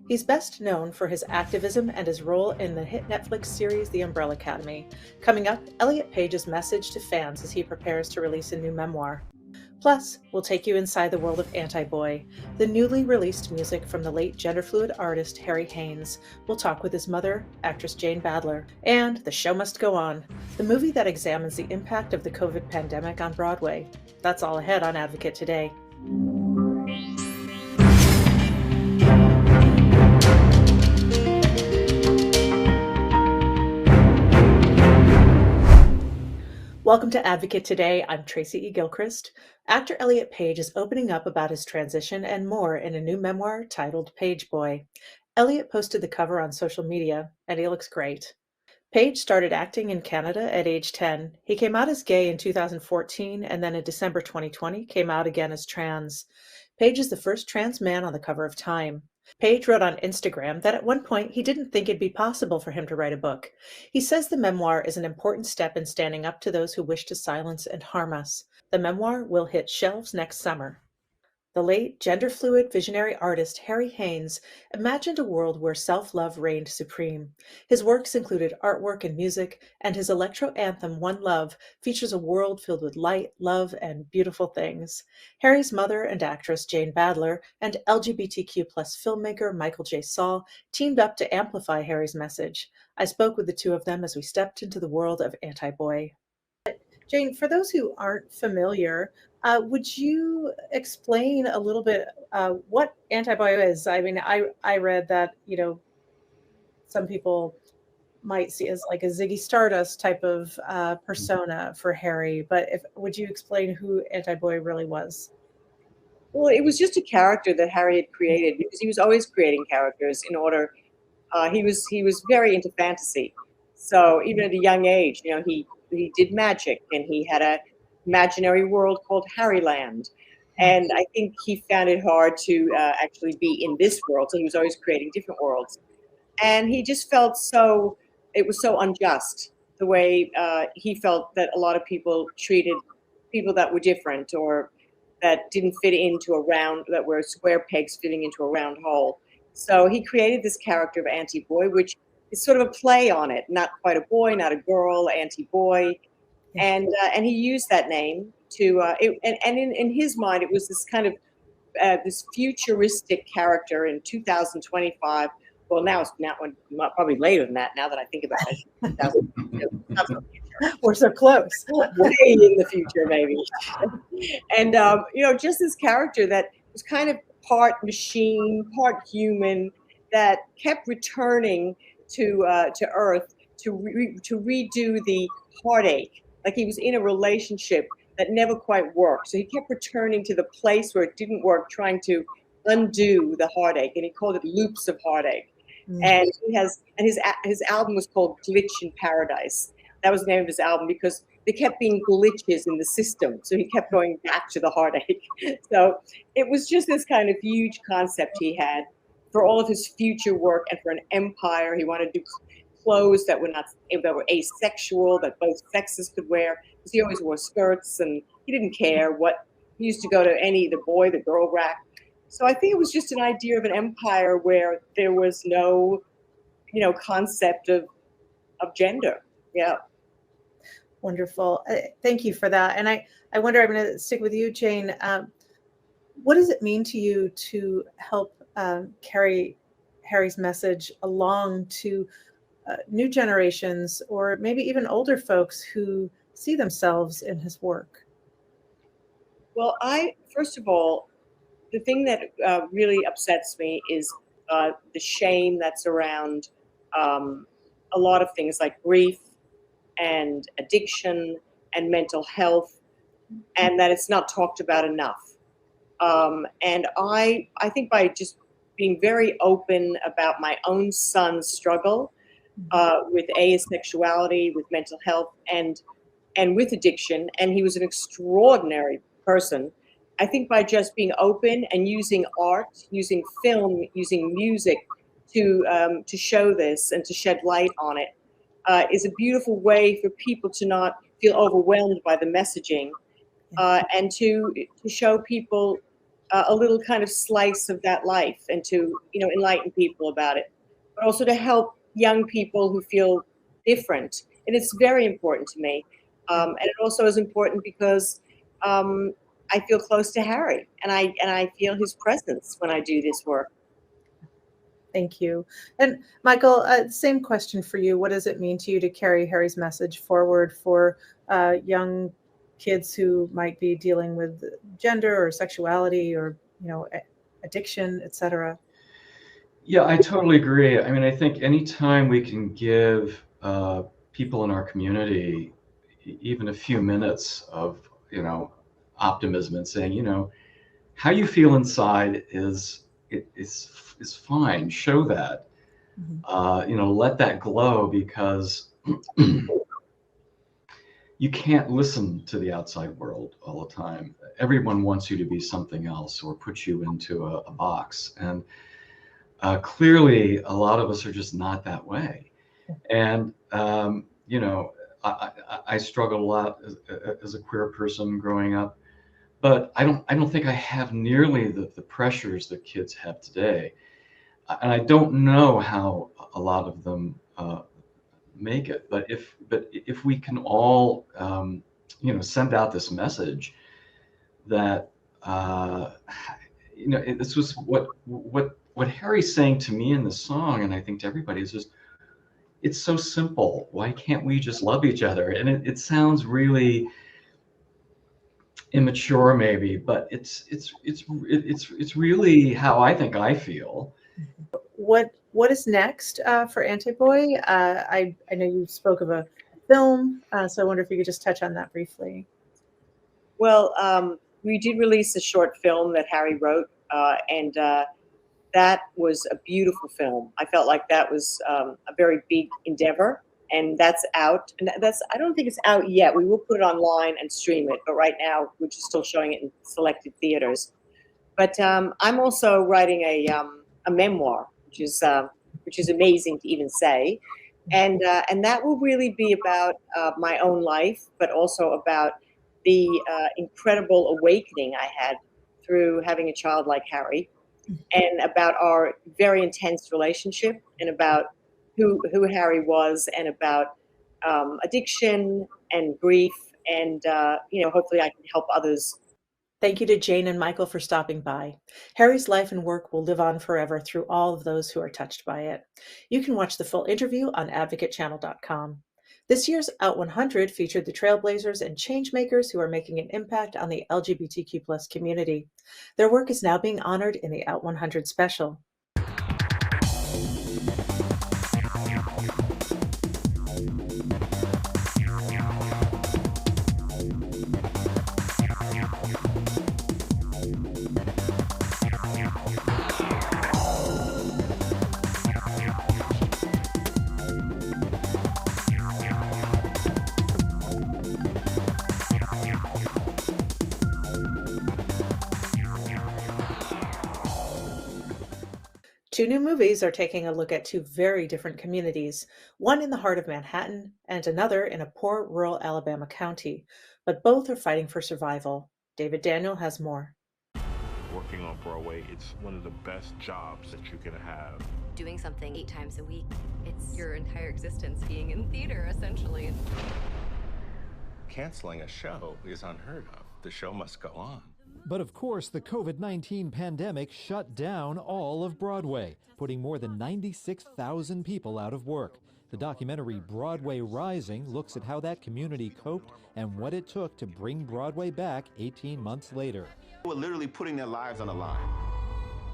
He's best known for his activism and his role in the hit Netflix series The Umbrella Academy. Coming up, Elliot Page's message to fans as he prepares to release a new memoir. Plus, we'll take you inside the world of Anti-Boy, the newly released music from the late gender-fluid artist Harry Haynes. We'll talk with his mother, actress Jane Badler. And The Show Must Go On, the movie that examines the impact of the COVID pandemic on Broadway. That's all ahead on Advocate Today. Welcome to Advocate Today. I'm Tracy E. Gilchrist. Actor Elliot Page is opening up about his transition and more in a new memoir titled Page Boy. Elliot posted the cover on social media, and he looks great. Page started acting in Canada at age 10. He came out as gay in 2014, and then in December 2020 came out again as trans. Page is the first trans man on the cover of Time. Page wrote on Instagram that at one point he didn't think it'd be possible for him to write a book. He says the memoir is an important step in standing up to those who wish to silence and harm us. The memoir will hit shelves next summer. The late gender-fluid visionary artist Harry Haynes imagined a world where self-love reigned supreme. His works included artwork and music, and his electro anthem One Love features a world filled with light, love, and beautiful things. Harry's mother and actress Jane Badler and LGBTQ+ filmmaker Michael J. Saul teamed up to amplify Harry's message. I spoke with the two of them as we stepped into the world of Anti-Boy. Jane, for those who aren't familiar, would you explain a little bit what Anti-Boy is? I mean, I read that, some people might see as like a Ziggy Stardust type of persona for Harry, but would you explain who Anti-Boy really was? Well, it was just a character that Harry had created because he was always creating characters in order. He was very into fantasy, so even at a young age, he did magic and he had a imaginary world called Harryland, and I think he found it hard to actually be in this world, so he was always creating different worlds, and he just felt so it was so unjust the way he felt that a lot of people treated people that were different or that didn't fit into a round, that were square pegs fitting into a round hole. So he created this character of Anti-Boy, which is sort of a play on it. Not quite a boy, not a girl, Anti-Boy, and he used that name to in his mind it was this kind of this futuristic character in 2025. Well, now probably later than that. Now that I think about it, 2000, We're so close. way in the future, maybe. And just this character that was kind of part machine, part human, that kept returning to Earth to redo the heartache. Like he was in a relationship that never quite worked, so he kept returning to the place where it didn't work, trying to undo the heartache, and he called it loops of heartache. And his album was called Glitch in Paradise. That was the name of his album because there kept being glitches in the system. So he kept going back to the heartache. So it was just this kind of huge concept he had for all of his future work and for an empire. He wanted to do clothes that were asexual, that both sexes could wear. Because he always wore skirts and he didn't care what. He used to go to the boy, the girl rack. So I think it was just an idea of an empire where there was no, concept of gender. Yeah. Wonderful. Thank you for that. And I wonder, I'm going to stick with you, Jane. What does it mean to you to help carry Harry's message along to new generations or maybe even older folks who see themselves in his work? Well, first of all, the thing that really upsets me is the shame that's around a lot of things like grief and addiction and mental health, and that it's not talked about enough. And I think by just being very open about my own son's struggle with asexuality, with mental health, and with addiction, and he was an extraordinary person. I think by just being open and using art, using film, using music to show this and to shed light on it is a beautiful way for people to not feel overwhelmed by the messaging and to show people a little kind of slice of that life and to, enlighten people about it, but also to help young people who feel different. And it's very important to me. And it also is important because I feel close to Harry, and I feel his presence when I do this work. Thank you. And Michael, same question for you. What does it mean to you to carry Harry's message forward for young kids who might be dealing with gender or sexuality or, addiction, etc.? Yeah, I totally agree. I mean, I think anytime we can give people in our community even a few minutes of, optimism and saying, how you feel inside is fine. Show that. Mhm. Let that glow, because you can't listen to the outside world all the time. Everyone wants you to be something else or put you into a box. And clearly, a lot of us are just not that way. And, I struggled a lot as a queer person growing up, but I don't think I have nearly the pressures that kids have today. And I don't know how a lot of them make it. But if we can all, send out this message that, this was what Harry's saying to me in the song, and I think to everybody, is just, it's so simple. Why can't we just love each other? And it sounds really immature, maybe, but it's really how I think I feel. What is next for Anti-Boy? I know you spoke of a film, so I wonder if you could just touch on that briefly. Well, we did release a short film that Harry wrote, and that was a beautiful film. I felt like that was a very big endeavor, and that's out. And I don't think it's out yet. We will put it online and stream it, but right now we're just still showing it in selected theaters. But I'm also writing a memoir, which is amazing to even say, and that will really be about my own life, but also about the incredible awakening I had through having a child like Harry, and about our very intense relationship, and about who Harry was, and about addiction and grief, and hopefully I can help others. Thank you to Jane and Michael for stopping by. Harry's life and work will live on forever through all of those who are touched by it. You can watch the full interview on advocatechannel.com. This year's Out 100 featured the trailblazers and changemakers who are making an impact on the LGBTQ community. Their work is now being honored in the Out 100 special. Two new movies are taking a look at two very different communities, one in the heart of Manhattan and another in a poor rural Alabama county, but both are fighting for survival. David Daniel has more. Working on Broadway, it's one of the best jobs that you can have. Doing something 8 times a week, it's your entire existence being in theater, essentially. Canceling a show is unheard of. The show must go on. But of course, the COVID-19 pandemic shut down all of Broadway, putting more than 96,000 people out of work. The documentary Broadway Rising looks at how that community coped and what it took to bring Broadway back 18 months later. They were literally putting their lives on the line.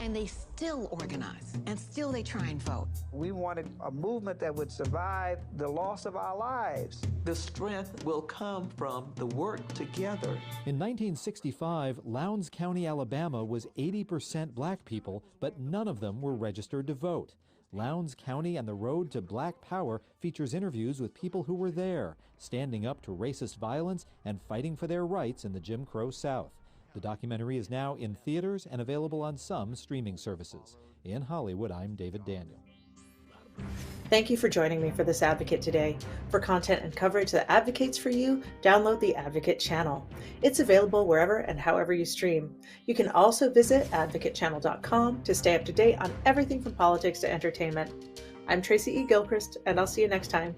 And they still organize, and still they try and vote. We wanted a movement that would survive the loss of our lives. The strength will come from the work together. In 1965, Lowndes County, Alabama was 80% black people, but none of them were registered to vote. Lowndes County and the Road to Black Power features interviews with people who were there, standing up to racist violence and fighting for their rights in the Jim Crow South. The documentary is now in theaters and available on some streaming services. In Hollywood, I'm David Daniel. Thank you for joining me for this Advocate today. For content and coverage that advocates for you, download the Advocate channel. It's available wherever and however you stream. You can also visit advocatechannel.com to stay up to date on everything from politics to entertainment. I'm Tracy E. Gilchrist, and I'll see you next time.